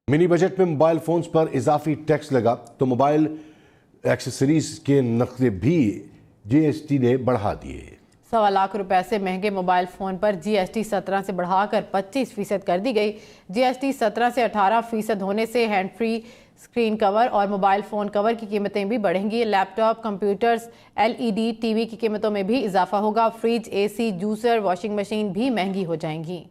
Mini budget में mobile phones पर इजाफी tax लगा तो मोबाइल एक्सेसरीज के नकदे भी जीएसटी ने बढ़ा दिए। 1.25 लाख रुपए से महंगे मोबाइल फोन पर जीएसटी 17 से बढ़ाकर 25% कर दी गई। जीएसटी 17 से 18% होने से हैंड फ्री स्क्रीन कवर और मोबाइल फोन कवर की कीमतें भी बढ़ेंगी। लैपटॉप, कंप्यूटर्स, एलईडी टीवी की कीमतों में भी इजाफा होगा। Fridge, AC, juicer, washing machine भी महंगी हो जाएंगी।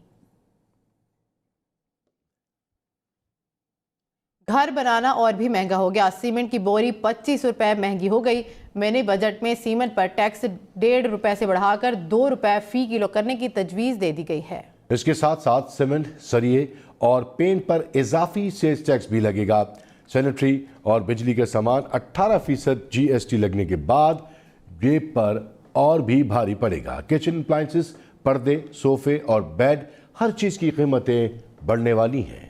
घर बनाना और भी महंगा हो गया। सीमेंट की बोरी 25 रुपए महंगी हो गई। मिनी बजट में सीमेंट पर टैक्स 1.5 रुपए से बढ़ाकर 2 रुपए फी किलो करने की तजवीज दे दी गई है। इसके साथ साथ सीमेंट, सरिये और पेंट पर इजाफी सेल्स टैक्स भी लगेगा। सैनिटरी और बिजली के सामान 18% जीएसटी लगने के बाद जेब पर और भी भारी पड़ेगा। किचन अप्लायंसेस, पर्दे, सोफे और बेड, हर चीज की कीमतें बढ़ने वाली हैं।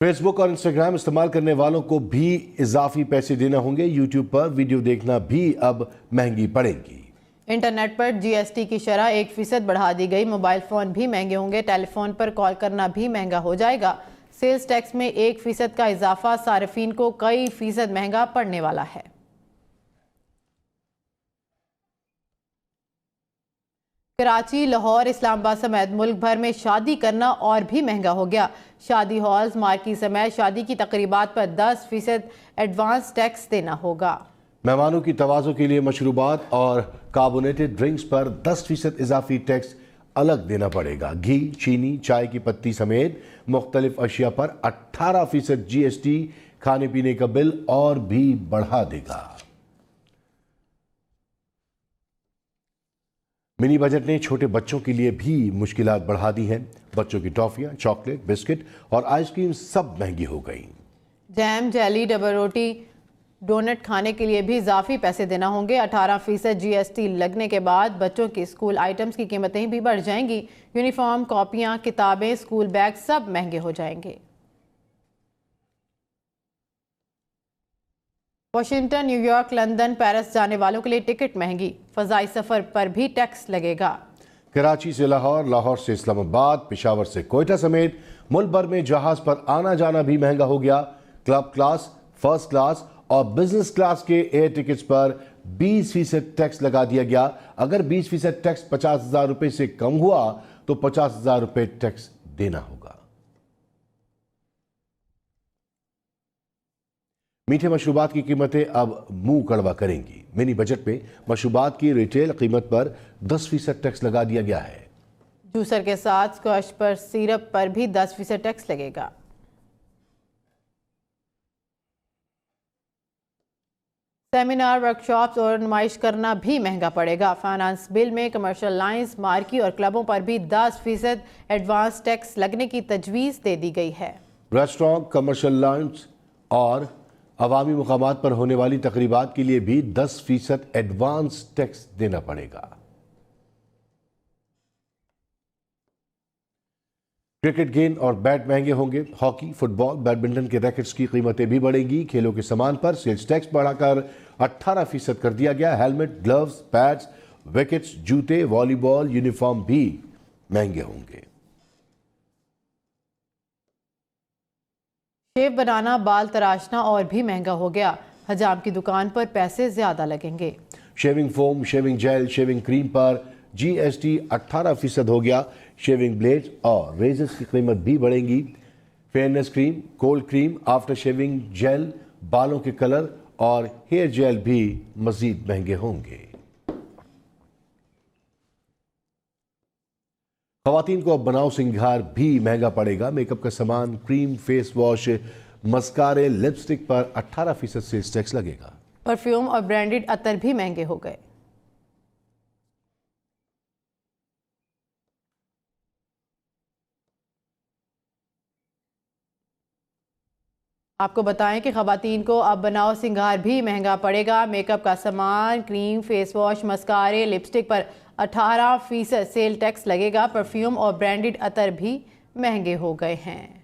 फेसबुक और इंस्टाग्राम इस्तेमाल करने वालों को भी इजाफी पैसे देना होंगे। यूट्यूब पर वीडियो देखना भी अब महंगी पड़ेगी। इंटरनेट पर जीएसटी की शरह 1% बढ़ा दी गई। मोबाइल फोन भी महंगे होंगे। टेलीफोन पर कॉल करना भी महंगा हो जाएगा। सेल्स टैक्स में 1% का इजाफा सार्फिन को कई फीसद महंगा पड़ने वाला है। कराची, लाहौर, इस्लामाबाद समेत मुल्क भर में शादी करना और भी महंगा हो गया। शादी हॉल्स, मार्की समेत शादी की तकरीबात पर 10% एडवांस टैक्स देना होगा। मेहमानों की तवाज़ो के लिए मशरूबात और कार्बोनेटेड ड्रिंक्स पर 10% इजाफी टैक्स अलग देना पड़ेगा। घी, चीनी, चाय की पत्ती समेत मुख्तलिफ अशिया पर 18% जीएसटी खाने पीने का बिल और भी बढ़ा देगा। मिनी बजट ने छोटे बच्चों के लिए भी मुश्किलात बढ़ा दी हैं। बच्चों की टॉफियां, चॉकलेट, बिस्किट और आइसक्रीम सब महंगी हो गई। जैम, जेली, डबल रोटी, डोनट खाने के लिए भी इजाफी पैसे देना होंगे। 18% जीएसटी लगने के बाद बच्चों की स्कूल आइटम्स की कीमतें भी बढ़ जाएंगी। यूनिफॉर्म, कॉपियां, किताबें, स्कूल बैग सब महंगे हो जाएंगे। वाशिंगटन, न्यूयॉर्क, लंदन, पेरिस जाने वालों के लिए टिकट महंगी। फजाई सफर पर भी टैक्स लगेगा। कराची से लाहौर, लाहौर से इस्लामाबाद, पेशावर से कोयटा समेत मुल्क भर में जहाज पर आना जाना भी महंगा हो गया। क्लब क्लास, फर्स्ट क्लास और बिजनेस क्लास के एयर टिकट्स पर 20% टैक्स लगा दिया गया। अगर 20% टैक्स 50,000 रुपए से कम हुआ तो 50,000 रुपए टैक्स देना होगा। मीठे मशरूबात की कीमतें अब मुंह कड़वा करेंगी। मिनी बजट में मशरूबात की रिटेल कीमत पर 10% टैक्स लगा दिया गया है। जूसर के साथ स्क्वैश पर सिरप पर भी 10% टैक्स लगेगा। सेमिनार, वर्कशॉप्स और नुमाइश करना भी महंगा पड़ेगा। फाइनेंस बिल में कमर्शियल लाइंस, मार्की और क्लबों पर भी 10% एडवांस टैक्स लगने की तजवीज़ दे दी गई है। रेस्टोरेंट, कमर्शियल लाइंस और अवामी मुकामात पर होने वाली तकरीबात के लिए भी 10% एडवांस टैक्स देना पड़ेगा। क्रिकेट गेंद और बैट महंगे होंगे। हॉकी, फुटबॉल, बैडमिंटन के रैकेट्स की कीमतें भी बढ़ेंगी। खेलों के सामान पर सेल्स टैक्स बढ़ाकर 18% कर दिया गया। हेलमेट, ग्लव्स, पैड्स, विकेट्स, जूते, वॉलीबॉल, यूनिफॉर्म भी महंगे होंगे। शेव बनाना, बाल तराशना और भी महंगा हो गया। हजाम की दुकान पर पैसे ज्यादा लगेंगे। Shaving foam, shaving jail, shaving cream पर जीएसटी 18% हो गया। शेविंग ब्लेड और रेजर्स की कीमत भी बढ़ेंगी। Fairness cream, cold cream, after shaving jail, बालों के कलर और हेयर जेल भी मजीद महंगे होंगे। खवातीन को अब बनाव सिंगार भी महंगा पड़ेगा। मेकअप का सामान, क्रीम, फेस वॉश, मस्कारे, लिपस्टिक पर 18% सेल्स टैक्स लगेगा। परफ्यूम और ब्रांडेड अतर भी महंगे हो गए। आपको बताएं कि खवातीन को अब बनाव सिंगार भी महंगा पड़ेगा। मेकअप का सामान, क्रीम, फेस वॉश, मस्कारे, लिपस्टिक पर 18% सेल टैक्स लगेगा। परफ्यूम और ब्रांडेड अतर भी महंगे हो गए हैं।